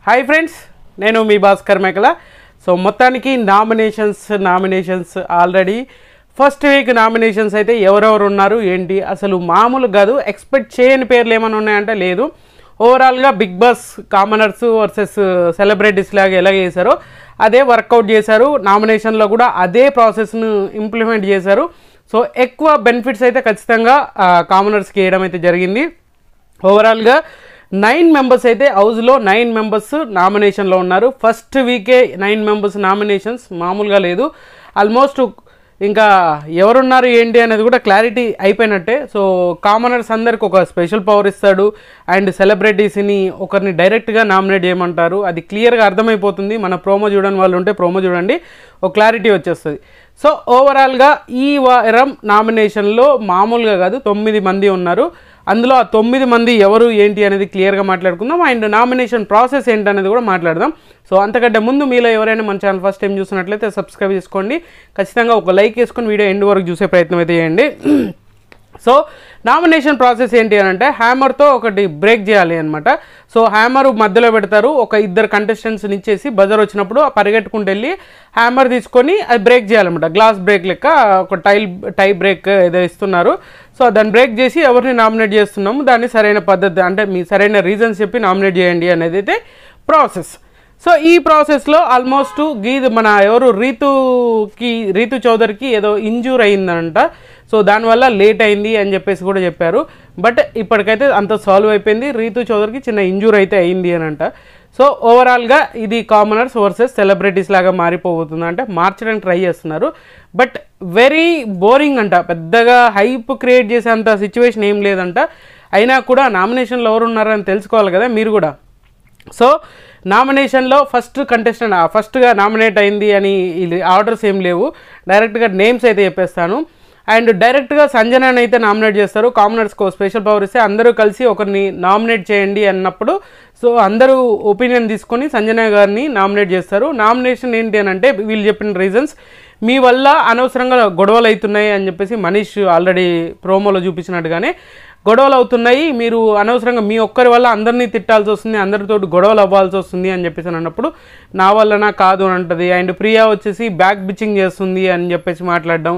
Hi friends, నేను మీ భాస్కర్ మేకల. So మొత్తానికి nominations already first week nominations అయితే ఎవరెవరు ఉన్నారు ఏంటి అసలు మామూలు కాదు. ఎక్స్పెక్ట్ చేయని పేర్లు ఏమైనా ఉన్నాయంటే లేదు. ఓవరాల్గా Bigg Boss commoners versus celebrities లాగా ఎలా చేశారో అదే వర్కౌట్ చేశారు. నామినేషన్లో కూడా అదే ప్రాసెస్ను ఇంప్లిమెంట్ చేశారు. సో ఎక్కువ బెనిఫిట్స్ అయితే ఖచ్చితంగా కామనర్స్కి వేయడం అయితే జరిగింది. ఓవరాల్గా 9 మెంబర్స్ అయితే హౌస్లో 9 మెంబర్స్ నామినేషన్లో ఉన్నారు. ఫస్ట్ వీకే 9 మెంబర్స్ నామినేషన్స్ మామూలుగా లేదు. ఆల్మోస్ట్ ఇంకా ఎవరున్నారు ఏంటి అనేది కూడా క్లారిటీ అయిపోయినట్టే. సో కామనర్స్ అందరికి ఒక స్పెషల్ పవర్ ఇస్తాడు అండ్ సెలబ్రిటీస్ని ఒకరిని డైరెక్ట్గా నామినేట్ చేయమంటారు. అది క్లియర్గా అర్థమైపోతుంది. మన ప్రోమో చూడని వాళ్ళు ఉంటే ప్రోమో చూడండి, ఒక క్లారిటీ వచ్చేస్తుంది. సో ఓవరాల్గా ఈ వారం నామినేషన్లో మామూలుగా కాదు 9 మంది ఉన్నారు. అందులో ఆ 9 మంది ఎవరు ఏంటి అనేది క్లియర్గా మాట్లాడుకుందాం. అండ్ నామినేషన్ ప్రాసెస్ ఏంటనేది కూడా మాట్లాడదాం. సో అంతకంటే ముందు మీలో ఎవరైనా మన ఛానల్ ఫస్ట్ టైం చూసినట్లయితే సబ్స్క్రైబ్ చేసుకోండి. ఖచ్చితంగా ఒక లైక్ వేసుకొని వీడియో ఎండ్ వరకు చూసే ప్రయత్నం అయితే చేయండి. సో నామినేషన్ ప్రాసెస్ ఏంటి అని అంటే హ్యామర్తో ఒకటి బ్రేక్ చేయాలి అనమాట. సో హ్యామర్ మధ్యలో పెడతారు. ఒక 2 కంటెస్టెంట్స్ని ఇచ్చేసి బజర్ వచ్చినప్పుడు పరిగెట్టుకుంటూ వెళ్ళి హ్యామర్ తీసుకొని అది బ్రేక్ చేయాలన్నమాట. గ్లాస్ బ్రేక్ లెక్క ఒక టై బ్రేక్ ఏదో ఇస్తున్నారు. సో దాన్ని బ్రేక్ చేసి ఎవరిని నామినేట్ చేస్తున్నాము దాన్ని సరైన పద్ధతి అంటే మీ సరైన రీజన్స్ చెప్పి నామినేట్ చేయండి అనేది అయితే ప్రాసెస్. సో ఈ ప్రాసెస్లో ఆల్మోస్ట్ మన ఎవరు రీతు చౌదరికి ఏదో ఇంజూర్ అయిందంట. సో దానివల్ల లేట్ అయింది అని చెప్పేసి కూడా చెప్పారు. బట్ ఇప్పటికైతే అంత సాల్వ్ అయిపోయింది. రీతు చౌదరికి చిన్న ఇంజూర్ అయితే అయింది అని అంట. సో ఓవరాల్గా ఇది కామనర్స్ వర్సెస్ సెలబ్రిటీస్ లాగా మారిపోతుంది. అంటే మార్చడానికి ట్రై చేస్తున్నారు. బట్ వెరీ బోరింగ్ అంట. పెద్దగా హైప్ క్రియేట్ చేసేంత సిచ్యువేషన్ ఏం లేదంట. అయినా కూడా నామినేషన్లో ఎవరు ఉన్నారని తెలుసుకోవాలి కదా మీరు కూడా. సో నామినేషన్లో ఫస్ట్ కంటెస్టెంట్ ఫస్ట్గా నామినేట్ అయింది అని ఆర్డర్స్ ఏం లేవు. డైరెక్ట్గా నేమ్స్ అయితే చెప్పేస్తాను. అండ్ డైరెక్ట్గా సంజనాని అయితే నామినేట్ చేస్తారు. కామనర్స్కి స్పెషల్ పవర్ ఇస్తే అందరూ కలిసి ఒకరిని నామినేట్ చేయండి అన్నప్పుడు సో అందరూ ఒపీనియన్ తీసుకొని సంజన గారిని నామినేట్ చేస్తారు. నామినేషన్ ఏంటి అని అంటే వీళ్ళు చెప్పిన రీజన్స్, మీ వల్ల అనవసరంగా గొడవలు అవుతున్నాయి అని చెప్పేసి మనీష్ ఆల్రెడీ ప్రోమోలో చూపించినట్టుగానే గొడవలు అవుతున్నాయి, మీరు అనవసరంగా మీ ఒక్కరి వల్ల అందరినీ తిట్టాల్సి వస్తుంది, అందరితో గొడవలు అవ్వాల్సి వస్తుంది అని చెప్పేసి అన్నప్పుడు నా వల్లనా కాదు అని అంటది. అండ్ ప్రియా వచ్చేసి బ్యాక్ బిచ్చింగ్ చేస్తుంది అని చెప్పేసి మాట్లాడడం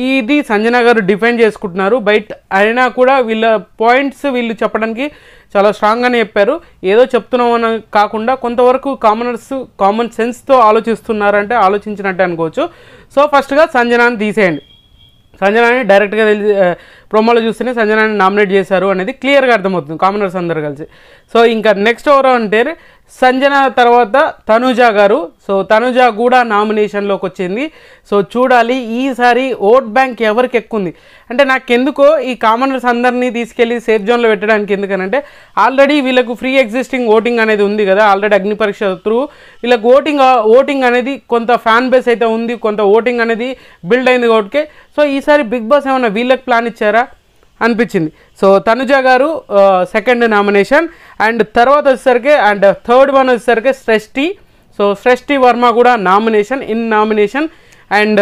ఇది సంజన గారు డిఫెండ్ చేసుకుంటున్నారు. బట్ అయినా కూడా వీళ్ళ పాయింట్స్ వీళ్ళు చెప్పడానికి చాలా స్ట్రాంగ్గానే చెప్పారు. ఏదో చెప్తున్నామని కాకుండా కొంతవరకు కామనర్స్ కామన్ సెన్స్తో ఆలోచిస్తున్నారంటే ఆలోచించినట్టే అనుకోవచ్చు. సో ఫస్ట్గా సంజనాని తీసేయండి. సంజనాని డైరెక్ట్గా ప్రోమోలో చూస్తేనే సంజనాని నామినేట్ చేశారు అనేది క్లియర్గా అర్థమవుతుంది కామనర్స్ అందరు కలిసి. సో ఇంకా నెక్స్ట్ ఎవరు అంటే సంజన తర్వాత తనుజ గారు. సో తనుజ కూడా నామినేషన్లోకి వచ్చింది. సో చూడాలి ఈసారి ఓట్ బ్యాంక్ ఎవరికి ఎక్కువ ఉంది అంటే నాకెందుకో ఈ కామనర్స్ అందరినీ తీసుకెళ్ళి సేఫ్ జోన్లో పెట్టడానికి. ఎందుకనంటే ఆల్రెడీ వీళ్ళకు ఫ్రీ ఎగ్జిస్టింగ్ ఓటింగ్ అనేది ఉంది కదా. ఆల్రెడీ అగ్ని పరీక్ష త్రూ వీళ్ళకి ఓటింగ్ అనేది కొంత ఫ్యాన్ బేస్ అయితే ఉంది, కొంత ఓటింగ్ అనేది బిల్డ్ అయింది కాబట్టి. సో ఈసారి బిగ్ బాస్ ఏమన్నా వీళ్ళకి ప్లాన్ ఇచ్చారా అనిపించింది. సో తనుజ గారు సెకండ్ నామినేషన్. అండ్ తర్వాత వచ్చేసరికి అండ్ థర్డ్ వన్ వచ్చేసరికి సృష్టి. సో సృష్టి వర్మ కూడా నామినేషన్. అండ్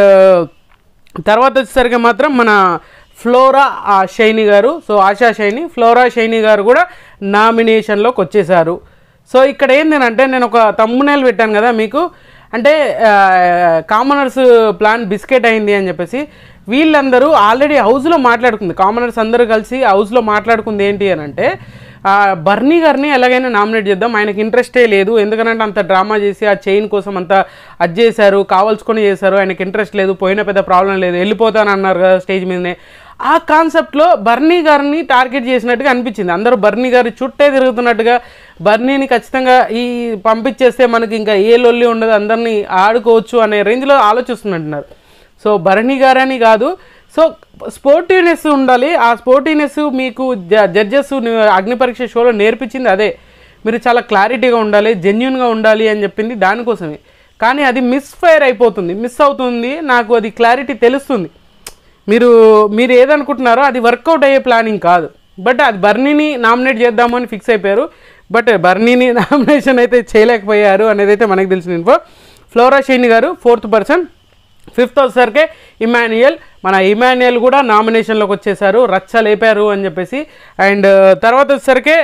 తర్వాత వచ్చేసరికి మాత్రం మన ఫ్లోరా షైని గారు. సో ఆశా షైని, ఫ్లోరా షైని గారు కూడా నామినేషన్లోకి వచ్చేసారు. సో ఇక్కడ ఏంటంటే నేను ఒక తమ్మునేలు పెట్టాను కదా మీకు, అంటే కామనర్స్ ప్లాన్ బిస్కెట్ అయింది అని చెప్పేసి. వీళ్ళందరూ ఆల్రెడీ హౌస్లో మాట్లాడుకుంది, కామనర్స్ అందరూ కలిసి హౌస్లో మాట్లాడుకుంది ఏంటి అని అంటే బర్నీ గారిని ఎలాగైనా నామినేట్ చేద్దాం, ఆయనకి ఇంట్రెస్టే లేదు. ఎందుకంటే అంత డ్రామా చేసి ఆ చైన్ కోసం అంతా అది చేశారు, కావాల్సుకొని చేశారు, ఆయనకి ఇంట్రెస్ట్ లేదు, పోయిన పెద్ద ప్రాబ్లం లేదు, వెళ్ళిపోతాను అన్నారు కదా స్టేజ్ మీదనే. ఆ కాన్సెప్ట్లో బర్నీ గారిని టార్గెట్ చేసినట్టుగా అనిపించింది. అందరూ బర్నీ గారి చుట్టే తిరుగుతున్నట్టుగా, బర్నీని ఖచ్చితంగా పంపించేస్తే మనకి ఇంకా ఏ లొల్లి ఉండదు, అందరినీ ఆడుకోవచ్చు అనే రేంజ్లో ఆలోచిస్తున్నట్టున్నారు. సో బర్నీ గారని కాదు, సో స్పోర్టివ్నెస్ ఉండాలి. ఆ స్పోర్టివ్నెస్ మీకు జడ్జెస్ అగ్ని పరీక్ష షోలో నేర్పించింది అదే. మీరు చాలా క్లారిటీగా ఉండాలి, జెన్యున్గా ఉండాలి అని చెప్పింది దానికోసమే. కానీ అది మిస్ అవుతుంది. నాకు అది క్లారిటీ తెలుస్తుంది. మీరు ఏదనుకుంటున్నారో అది వర్కౌట్ అయ్యే ప్లానింగ్ కాదు. బట్ అది బర్నీని నామినేట్ చేద్దామని ఫిక్స్ అయిపోయారు. బట్ బర్నీని నామినేషన్ అయితే చేయలేకపోయారు అనేది అయితే మనకు తెలిసిన ఇన్ఫో. ఫ్లోరా షైని గారు 4th పర్సన్. 5th వచ్చేసరికి ఇమాన్యుయల్ కూడా నామినేషన్లోకి వచ్చేసారు, రచ్చ లేపారు అని చెప్పేసి. అండ్ తర్వాత వచ్చేసరికి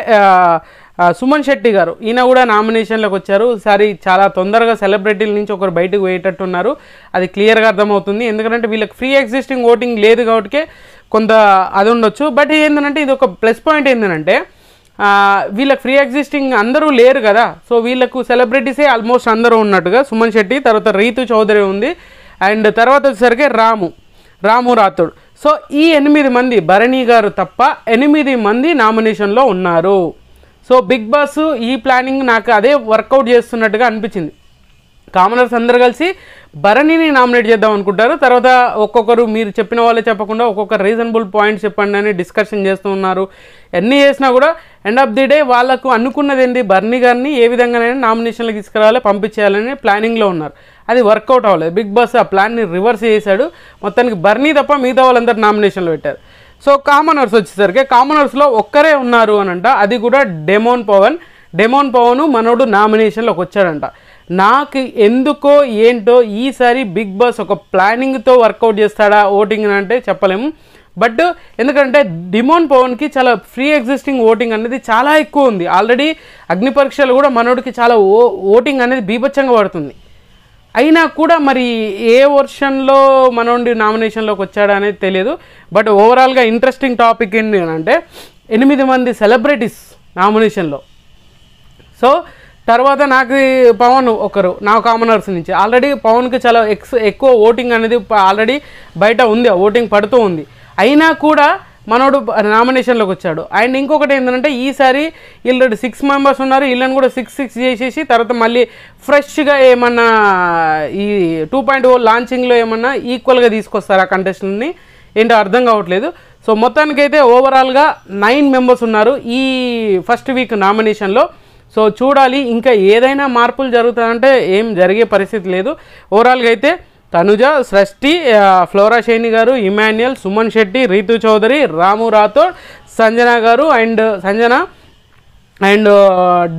సుమన్ శెట్టి గారు, ఈయన కూడా నామినేషన్లోకి వచ్చారు. ఈసారి చాలా తొందరగా సెలబ్రిటీల నుంచి ఒకరు బయటకు పోయేటట్టున్నారు, అది క్లియర్గా అర్థమవుతుంది. ఎందుకంటే వీళ్ళకి ఫ్రీ ఎగ్జిస్టింగ్ ఓటింగ్ లేదు కాబట్టి కొంత అది ఉండొచ్చు. బట్ ఏంటంటే ఇది ఒక ప్లస్ పాయింట్ ఏంటంటే వీళ్ళకి ఫ్రీ ఎగ్జిస్టింగ్ అందరూ లేరు కదా, సో వీళ్ళకు సెలబ్రిటీసే ఆల్మోస్ట్ అందరూ ఉన్నట్టుగా. సుమన్ శెట్టి, తర్వాత రీతు చౌదరి ఉంది, అండ్ తర్వాత వచ్చేసరికి రాము రాథోడ్. సో ఈ 8 మంది, భరణి గారు తప్ప 8 మంది నామినేషన్లో ఉన్నారు. సో బిగ్ బాస్ ఈ ప్లానింగ్ నాకు అదే వర్కౌట్ చేస్తున్నట్టుగా అనిపించింది. కామనర్స్ అందరు కలిసి భరణిని నామినేట్ చేద్దాం అనుకుంటారు. తర్వాత ఒక్కొక్కరు మీరు చెప్పిన వాళ్ళే చెప్పకుండా ఒక్కొక్క రీజనబుల్ పాయింట్స్ చెప్పండి అని డిస్కషన్ చేస్తూ ఉన్నారు. ఎన్ని చేసినా కూడా ఎండ్ ఆఫ్ ది డే వాళ్ళకు అనుకున్నది ఏంటి, భరణి గారిని ఏ విధంగానైనా నామినేషన్లకు తీసుకురావాలి, పంపించేయాలని ప్లానింగ్లో ఉన్నారు. అది వర్కౌట్ అవ్వలేదు. బిగ్ బాస్ ఆ ప్లాన్ని రివర్స్ చేశాడు. మొత్తానికి భరణి తప్ప మిగతా వాళ్ళందరూ నామినేషన్లో పెట్టారు. సో కామనర్స్ వచ్చేసరికి కామనర్స్లో ఒక్కరే ఉన్నారు అనంట, అది కూడా డెమోన్ పవన్ మనోడు నామినేషన్లోకి వచ్చాడంట. నాకు ఎందుకో ఏంటో ఈసారి బిగ్ బాస్ ఒక ప్లానింగ్తో వర్కౌట్ చేస్తాడా ఓటింగ్ అంటే చెప్పలేము. బట్ ఎందుకంటే డిమోన్ పవన్కి చాలా ఫ్రీ ఎగ్జిస్టింగ్ ఓటింగ్ అనేది చాలా ఎక్కువ ఉంది. ఆల్రెడీ అగ్ని పరీక్షలు కూడా మనోడికి చాలా ఓటింగ్ అనేది బీభత్సంగా పడుతుంది. అయినా కూడా మరి ఏ వర్షన్లో మనోడి నామినేషన్లోకి వచ్చాడా అనేది తెలియదు. బట్ ఓవరాల్గా ఇంట్రెస్టింగ్ టాపిక్ ఏంటి అని అంటే 8 మంది సెలబ్రిటీస్ నామినేషన్లో. సో తర్వాత నాకు పవన్ ఒకరు, నా కామనర్స్ నుంచి ఆల్రెడీ పవన్కి చాలా ఎక్కువ ఓటింగ్ అనేది ఆల్రెడీ బయట ఉంది, ఓటింగ్ పడుతూ ఉంది. అయినా కూడా మనోడు నామినేషన్లోకి వచ్చాడు. అండ్ ఇంకొకటి ఏంటంటే ఈసారి వీళ్ళు 6 మెంబర్స్ ఉన్నారు, వీళ్ళని కూడా 6 చేసేసి తర్వాత మళ్ళీ ఫ్రెష్గా ఏమన్నా ఈ 2.0 లాంచింగ్లో ఏమన్నా ఈక్వల్గా తీసుకొస్తారు ఆ కంటెస్టెంట్ని, ఏంటో అర్థం కావట్లేదు. సో మొత్తానికైతే ఓవరాల్గా 9 మెంబర్స్ ఉన్నారు ఈ ఫస్ట్ వీక్ నామినేషన్లో. సో చూడాలి ఇంకా ఏదైనా మార్పులు జరుగుతాయంటే ఏం జరిగే పరిస్థితి లేదు. ఓవరాల్గా అయితే తనుజ, సృష్టి, ఫ్లోరా షైని గారు, ఇమాన్యుయల్, సుమన్ శెట్టి, రీతు చౌదరి, రాము రాథోడ్, సంజన అండ్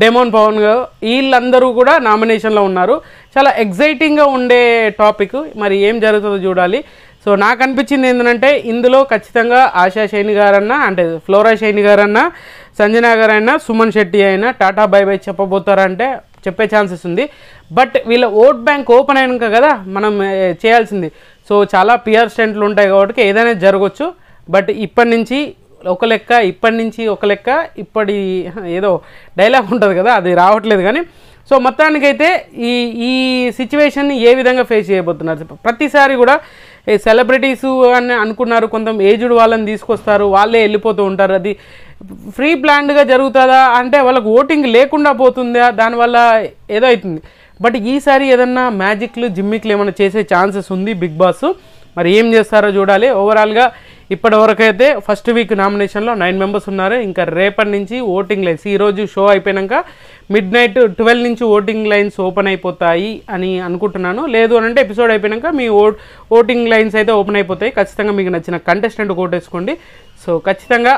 డెమోన్ పవన్ గారు, వీళ్ళందరూ కూడా నామినేషన్లో ఉన్నారు. చాలా ఎగ్జైటింగ్గా ఉండే టాపిక్, మరి ఏం జరుగుతుందో చూడాలి. సో నాకు అనిపించింది ఏంటంటే ఇందులో ఖచ్చితంగా ఆశా షైని గారన్నా, అంటే ఫ్లోరా షైని గారన్నా, సంజన గారైనా, సుమన్ శెట్టి అయినా టాటా బై బై చెప్పబోతారంటే చెప్పే ఛాన్సెస్ ఉంది. బట్ వీళ్ళ ఓట్ బ్యాంక్ ఓపెన్ అయినాక కదా మనం చేయాల్సింది. సో చాలా పిఆర్ స్టెంట్లు ఉంటాయి కాబట్టి ఏదైనా జరగవచ్చు. బట్ ఇప్పటి నుంచి ఒక లెక్క, ఇప్పటి ఏదో డైలాగ్ ఉంటుంది కదా, అది రావట్లేదు. కానీ సో మొత్తానికైతే ఈ సిచ్యువేషన్ని ఏ విధంగా ఫేస్ చేయబోతున్నారు. ప్రతిసారి కూడా సెలబ్రిటీసు అని అనుకున్నారు, కొంత ఏజ్డ్ వాళ్ళని తీసుకొస్తారు, వాళ్ళే వెళ్ళిపోతూ ఉంటారు. అది ఫ్రీ ప్లాన్డ్గా జరుగుతుందా అంటే వాళ్ళకు ఓటింగ్ లేకుండా పోతుందా, దానివల్ల ఏదో అవుతుంది. బట్ ఈసారి ఏదన్నా మ్యాజిక్లు జిమ్మిక్లు ఏమైనా చేసే ఛాన్సెస్ ఉంది బిగ్ బాస్. మరి ఏం చేస్తారో చూడాలి. ఓవరాల్గా ఇప్పటివరకు అయితే ఫస్ట్ వీక్ నామినేషన్లో 9 మెంబర్స్ ఉన్నారు. ఇంకా రేపటి నుంచి ఓటింగ్ లైన్స్, ఈరోజు షో అయిపోయాక midnight 12 నుంచి ఓటింగ్ లైన్స్ ఓపెన్ అయిపోతాయి అని అనుకుంటున్నాను. లేదు అని అంటే ఎపిసోడ్ అయిపోయాక మీ ఓటింగ్ లైన్స్ అయితే ఓపెన్ అయిపోతాయి. ఖచ్చితంగా మీకు నచ్చిన కంటెస్టెంట్ ఓటేసుకోండి. సో ఖచ్చితంగా